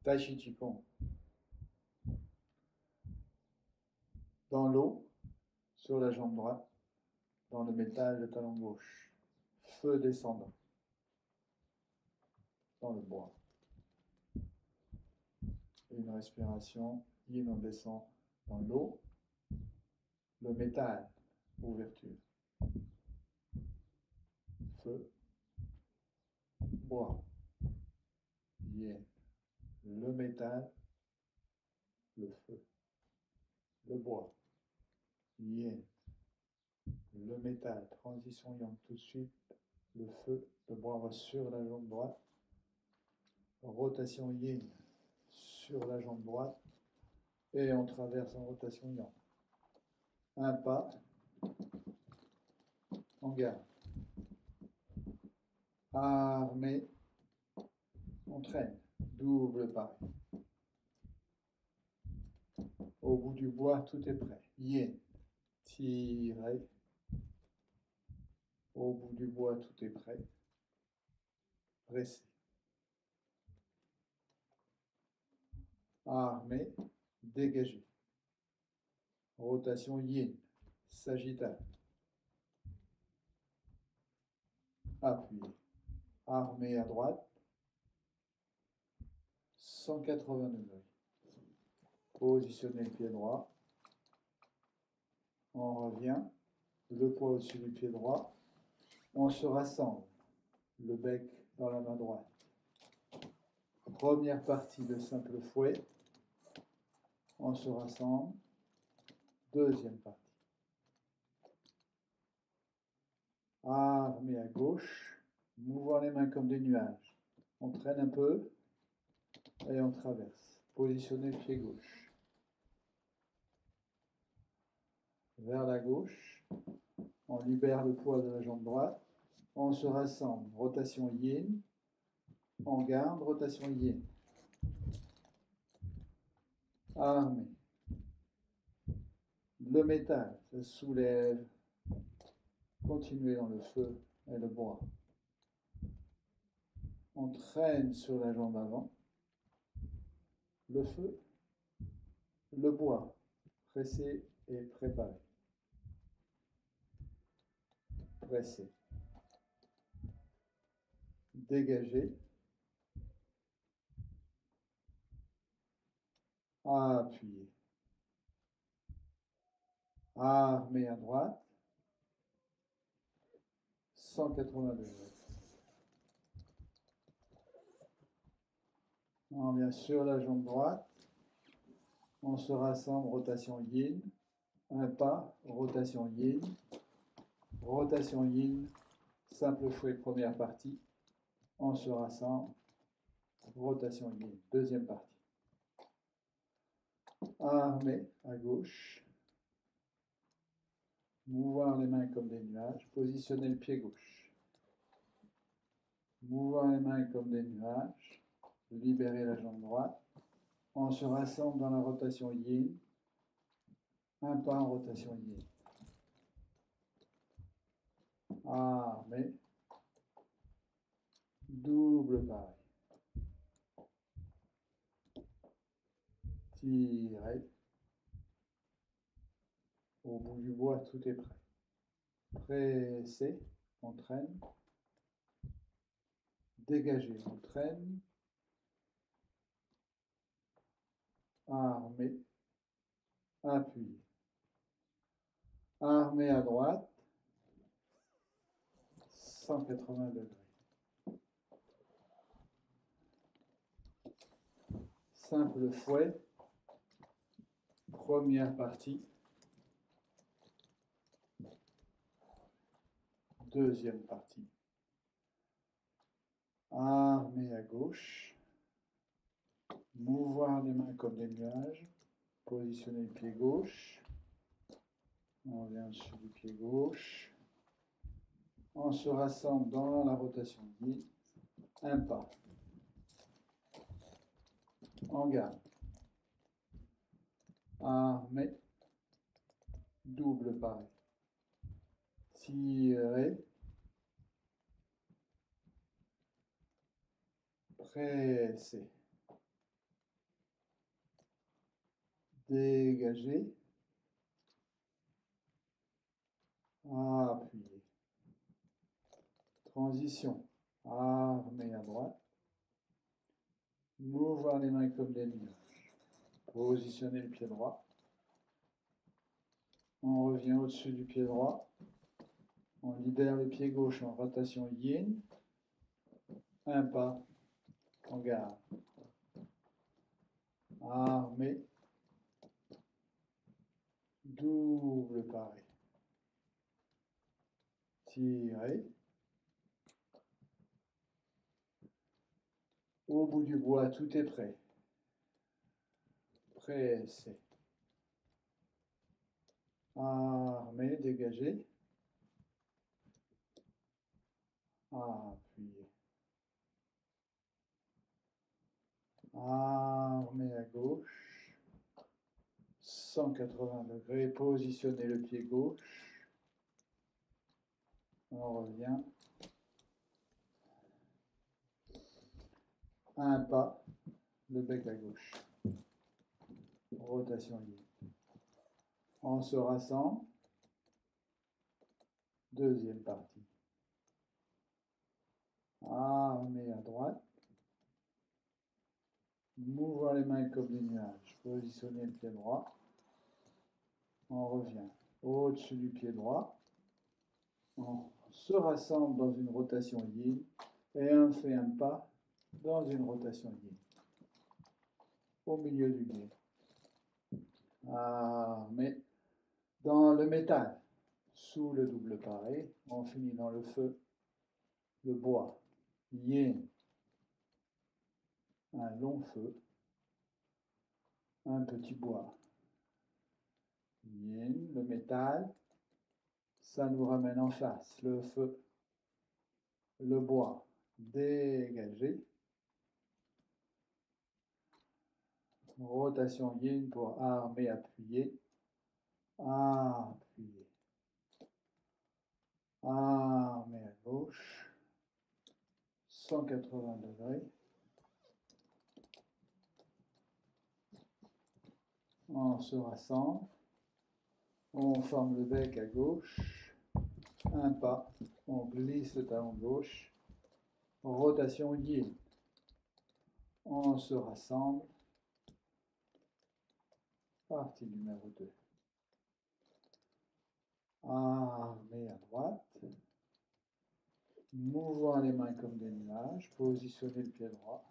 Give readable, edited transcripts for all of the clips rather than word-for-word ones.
Tai Chi Qigong. Dans l'eau, sur la jambe droite, dans le métal, le talon gauche. Feu descendant, dans le bois. Et une respiration, yin on descend dans l'eau, le métal, ouverture. Feu, bois, yin, le métal, le feu, le bois, yin, le métal, transition yang tout de suite, le feu, le bois va sur la jambe droite, rotation yin sur la jambe droite, et on traverse en rotation yang. Un pas, en garde. Armé, on traîne, double pas. Au bout du bois, tout est prêt. Yin, tirez. Au bout du bois, tout est prêt. Pressez. Armé, dégagez. Rotation yin, sagittaire. Appuyez. Armé à droite, 180 degrés. Positionnez le pied droit. On revient. Le poids au-dessus du pied droit. On se rassemble. Le bec dans la main droite. Première partie de simple fouet. On se rassemble. Deuxième partie. Armé à gauche. Mouvant les mains comme des nuages. On traîne un peu et on traverse. Positionnez le pied gauche. Vers la gauche. On libère le poids de la jambe droite. On se rassemble. Rotation yin. On garde. Rotation yin. Armé. Le métal se soulève. Continuez dans le feu et le bois. On traîne sur la jambe avant. Le feu, le bois. Pressez et préparez. Pressez. Dégagez. Appuyez. Armé à droite. 180 degrés. On vient sur la jambe droite. On se rassemble, rotation yin. Un pas, rotation yin. Rotation yin. Simple fouet, première partie. On se rassemble. Rotation yin. Deuxième partie. Armé à gauche. Mouvant les mains comme des nuages. Positionnez le pied gauche. Mouvant les mains comme des nuages. Libérez la jambe droite. On se rassemble dans la rotation yin. Un pas en rotation yin. Armé. Double pareil. Tirez. Au bout du bois, tout est prêt. Pressez, on traîne. Dégagez, on traîne. Armé. Appuyez. Armé à droite. 180 degrés. Simple fouet. Première partie. Deuxième partie. Armé à gauche. Mouvoir les mains comme des nuages. Positionnez le pied gauche. On vient sur le pied gauche. On se rassemble dans la rotation yin. Un pas. En garde. Armé. Double pareil. Tirez. Pressez. dégager, appuyer. Transition, armer à droite, mouvoir les mains comme des nuages, positionner le pied droit, on revient au-dessus du pied droit, on libère le pied gauche en rotation yin, un pas, on garde, armer, double paré, tirer, au bout du bois, tout est prêt, pressé, armer, dégager, appuyer, armer à gauche, 180 degrés, positionner le pied gauche, on revient, un pas, le bec à gauche, rotation libre. On se rassemble, deuxième partie. Armer à droite, mouvoir les mains comme des nuages, positionner le pied droit, on revient au-dessus du pied droit, on se rassemble dans une rotation yin et on fait un pas dans une rotation yin au milieu du gué. Mais dans le métal, sous le double paré, on finit dans le feu, le bois, yin, un long feu, un petit bois, yin, le métal, ça nous ramène en face, le feu, le bois, dégagé, rotation yin pour armer, appuyer, appuyer, armer à gauche, 180 degrés, on se rassemble, on forme le bec à gauche, un pas, on glisse le talon gauche, rotation yin, on se rassemble, partie numéro 2. Armer à droite, mouvoir les mains comme des nuages, positionner le pied droit,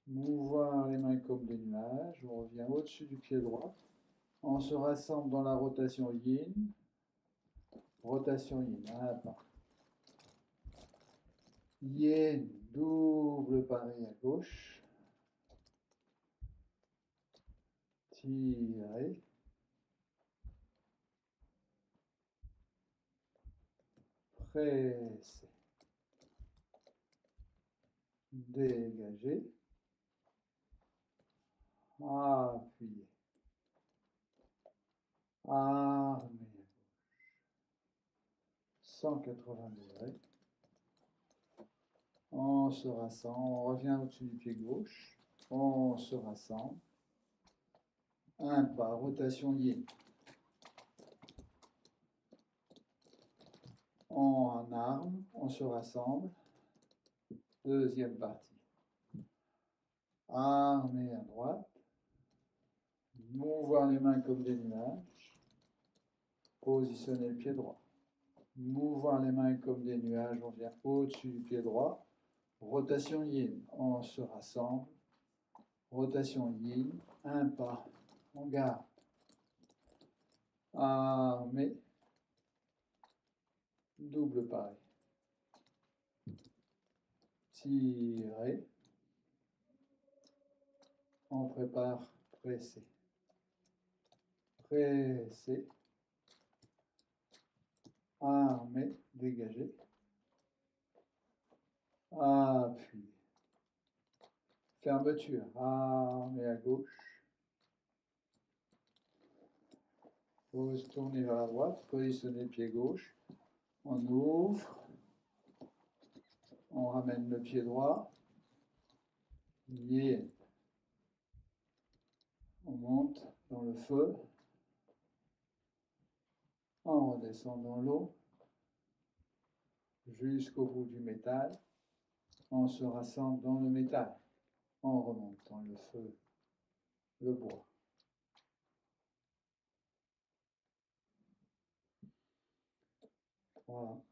mouvoir les mains comme des nuages, on revient au-dessus du pied droit, on se rassemble dans la rotation yin, un pas. Yin, double paré à gauche, tirer, presser, dégager, appuyer, armer, 180 degrés, on se rassemble, on revient au-dessus du pied gauche, on se rassemble, un pas, rotation yin, en arme, on se rassemble, deuxième partie, armer à droite, mouvoir les mains comme des nuages, positionner le pied droit, mouvoir les mains comme des nuages, on vient au-dessus du pied droit, rotation yin, on se rassemble, rotation yin, un pas, on garde, armer, double pareil, tirer, on prépare, presser, presser, armer, dégager, appuyer, fermeture, armer à gauche, pose, tourner vers la droite, positionner le pied gauche, on ouvre, on ramène le pied droit, yin, On monte dans le feu, on redescend dans l'eau, jusqu'au bout du métal, on se rassemble dans le métal, on remonte dans le feu, le bois. Voilà.